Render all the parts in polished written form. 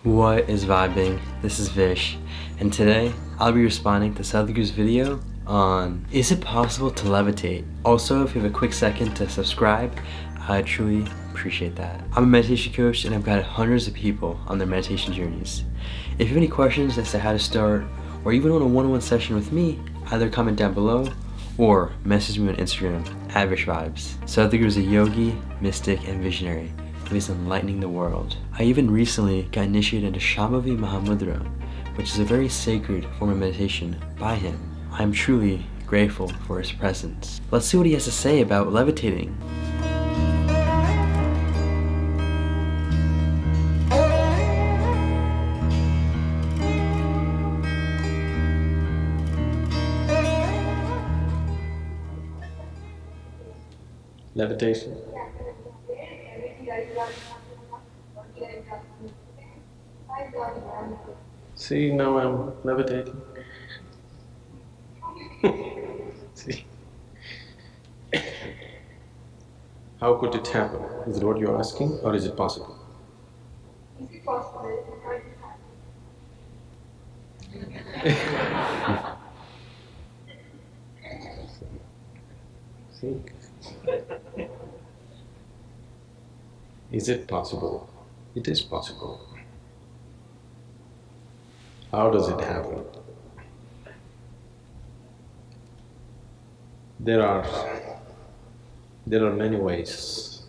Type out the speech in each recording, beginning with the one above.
What is vibing? This is Vish, and today I'll be responding to Sadhguru's video on is it possible to levitate? Also, if you have a quick second to subscribe, I truly appreciate that. I'm a meditation coach and I've guided hundreds of people on their meditation journeys. If you have any questions as to how to start, or even want a one-on-one session with me, either comment down below or message me on Instagram at VishVibes. Sadhguru is a yogi, mystic, and visionary who is enlightening the world. I even recently got initiated into Shambhavi Mahamudra, which is a very sacred form of meditation by him. I am truly grateful for his presence. Let's see what he has to say about levitating. Levitation. See, now I'm levitating. See? How could it happen? Is it what you're asking, or is it possible? Is it possible? See? Is it possible? It is possible. How does it happen? There are many ways,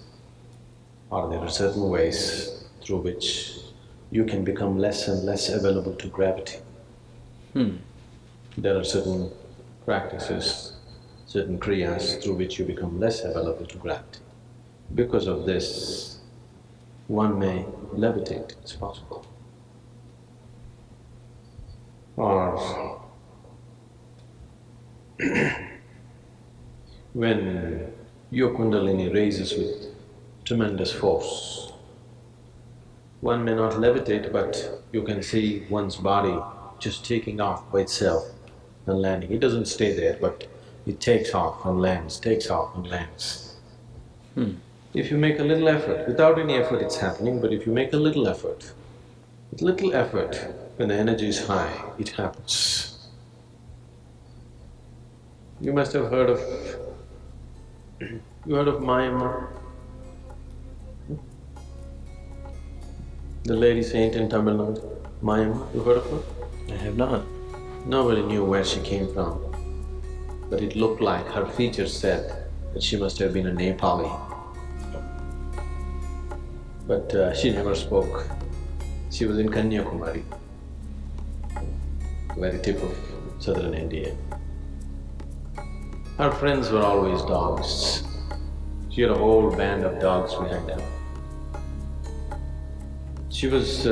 or there are certain ways through which you can become less and less available to gravity. There are certain practices, certain kriyas through which you become less available to gravity. Because of this, one may levitate, it's possible. Or when your kundalini raises with tremendous force, one may not levitate, but you can see one's body just taking off by itself and landing. It doesn't stay there, but it takes off and lands, takes off and lands. If you make a little effort, without any effort it's happening, but if you make a little effort, with little effort, when the energy is high, it happens. You must have heard of… you heard of Mayamma? The lady saint in Tamil Nadu, Mayamma, you heard of her? I have not. Nobody knew where she came from, but it looked like her features said that she must have been a Nepali. But she never spoke. She was in Kanyakumari, very tip of southern India. Her friends were always dogs. She had a whole band of dogs behind her. She was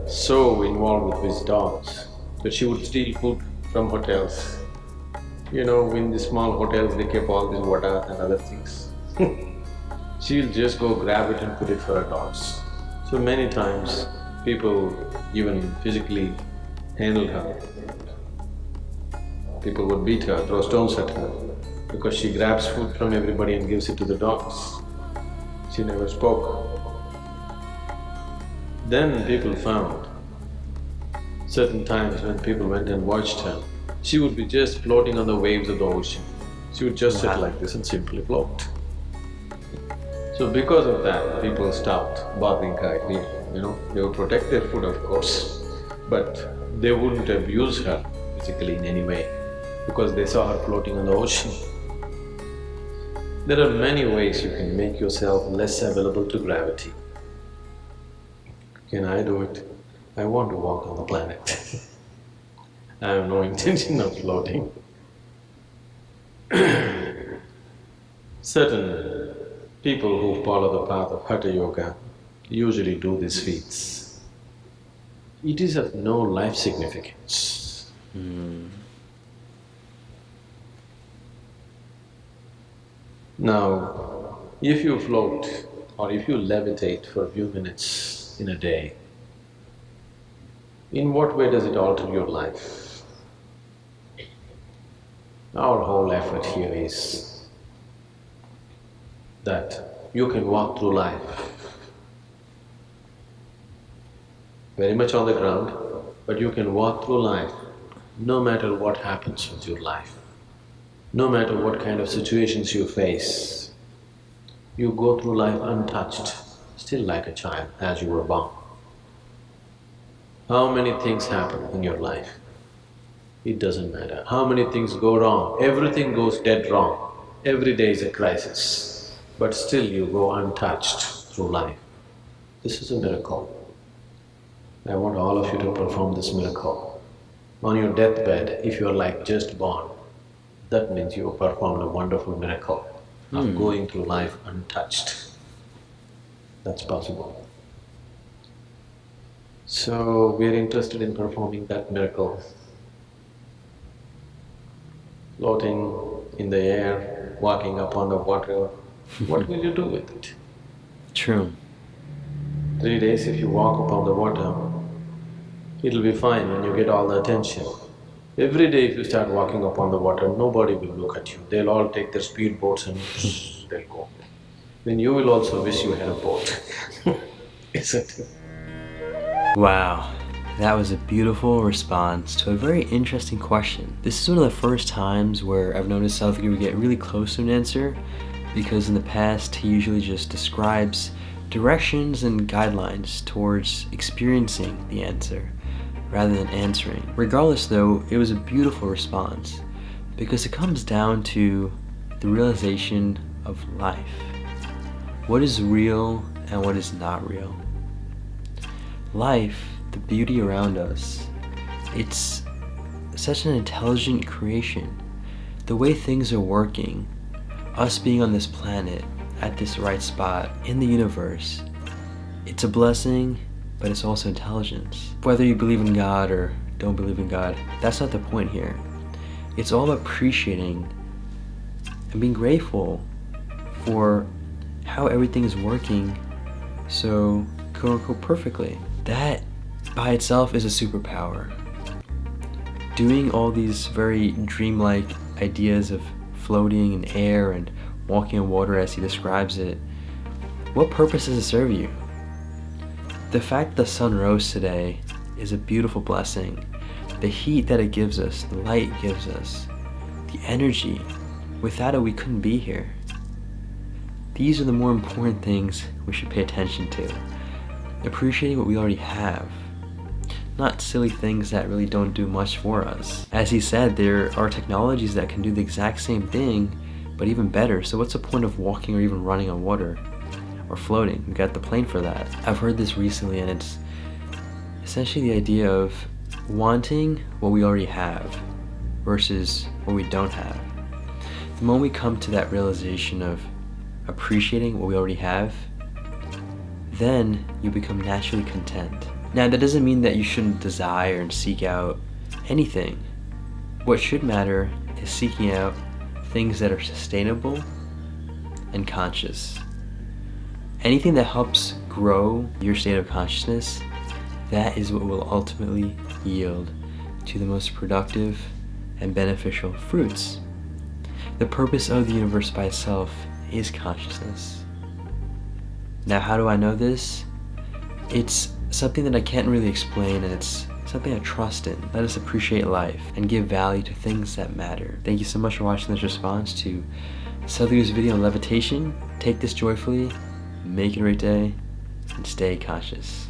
so involved with these dogs that she would steal food from hotels. You know, in the small hotels they keep all these vada and other things. She'll just go grab it and put it for her dogs. So many times people even physically handled her. People would beat her, throw stones at her, because she grabs food from everybody and gives it to the dogs. She never spoke. Then people found certain times when people went and watched her, she would be just floating on the waves of the ocean. She would just sit like this and simply float. So because of that, people stopped bothering her here, you know. They would protect their food, of course, but they wouldn't abuse her physically in any way because they saw her floating on the ocean. There are many ways you can make yourself less available to gravity. Can I do it? I want to walk on the planet. I have no intention of floating. Certain people who follow the path of Hatha Yoga usually do these feats. It is of no life significance. Now, if you float or if you levitate for a few minutes in a day, in what way does it alter your life? Our whole effort here is that you can walk through life very much on the ground, but you can walk through life no matter what happens with your life, no matter what kind of situations you face. You go through life untouched, still like a child as you were born. How many things happen in your life? It doesn't matter. How many things go wrong? Everything goes dead wrong. Every day is a crisis, but still you go untouched through life. This is a miracle. I want all of you to perform this miracle. On your deathbed, if you are like just born, that means you have performed a wonderful miracle of going through life untouched. That's possible. So, we are interested in performing that miracle. Floating in the air, walking upon the water, what will you do with it? True. 3 days if you walk upon the water, it'll be fine when you get all the attention. Every day if you start walking upon the water, nobody will look at you. They'll all take their speedboats and they'll go. Then you will also wish you had a boat, isn't it? Wow, that was a beautiful response to a very interesting question. This is one of the first times where I've noticed Sadhguru get really close to an answer, because in the past he usually just describes directions and guidelines towards experiencing the answer rather than answering. Regardless though, it was a beautiful response because it comes down to the realization of life. What is real and what is not real? Life, the beauty around us, it's such an intelligent creation. The way things are working, us being on this planet, at this right spot, in the universe, it's a blessing, but it's also intelligence. Whether you believe in God or don't believe in God, that's not the point here. It's all about appreciating and being grateful for how everything is working so quote-unquote perfectly. That by itself is a superpower. Doing all these very dreamlike ideas of floating in air and walking on water as he describes it, what purpose does it serve you? The fact the sun rose today is a beautiful blessing. The heat that it gives us, the light it gives us, the energy, without it we couldn't be here. These are the more important things we should pay attention to. Appreciating what we already have, not silly things that really don't do much for us. As he said, there are technologies that can do the exact same thing, but even better. So what's the point of walking or even running on water or floating? We got the plane for that. I've heard this recently, and it's essentially the idea of wanting what we already have versus what we don't have. The moment we come to that realization of appreciating what we already have, then you become naturally content. Now, that doesn't mean that you shouldn't desire and seek out anything. What should matter is seeking out things that are sustainable and conscious. Anything that helps grow your state of consciousness, that is what will ultimately yield to the most productive and beneficial fruits. The purpose of the universe by itself is consciousness. Now, how do I know this? It's something that I can't really explain, and it's something I trust in. Let us appreciate life and give value to things that matter. Thank you so much for watching this response to Sadhguru's video on levitation. Take this joyfully, make it a great day, and stay conscious.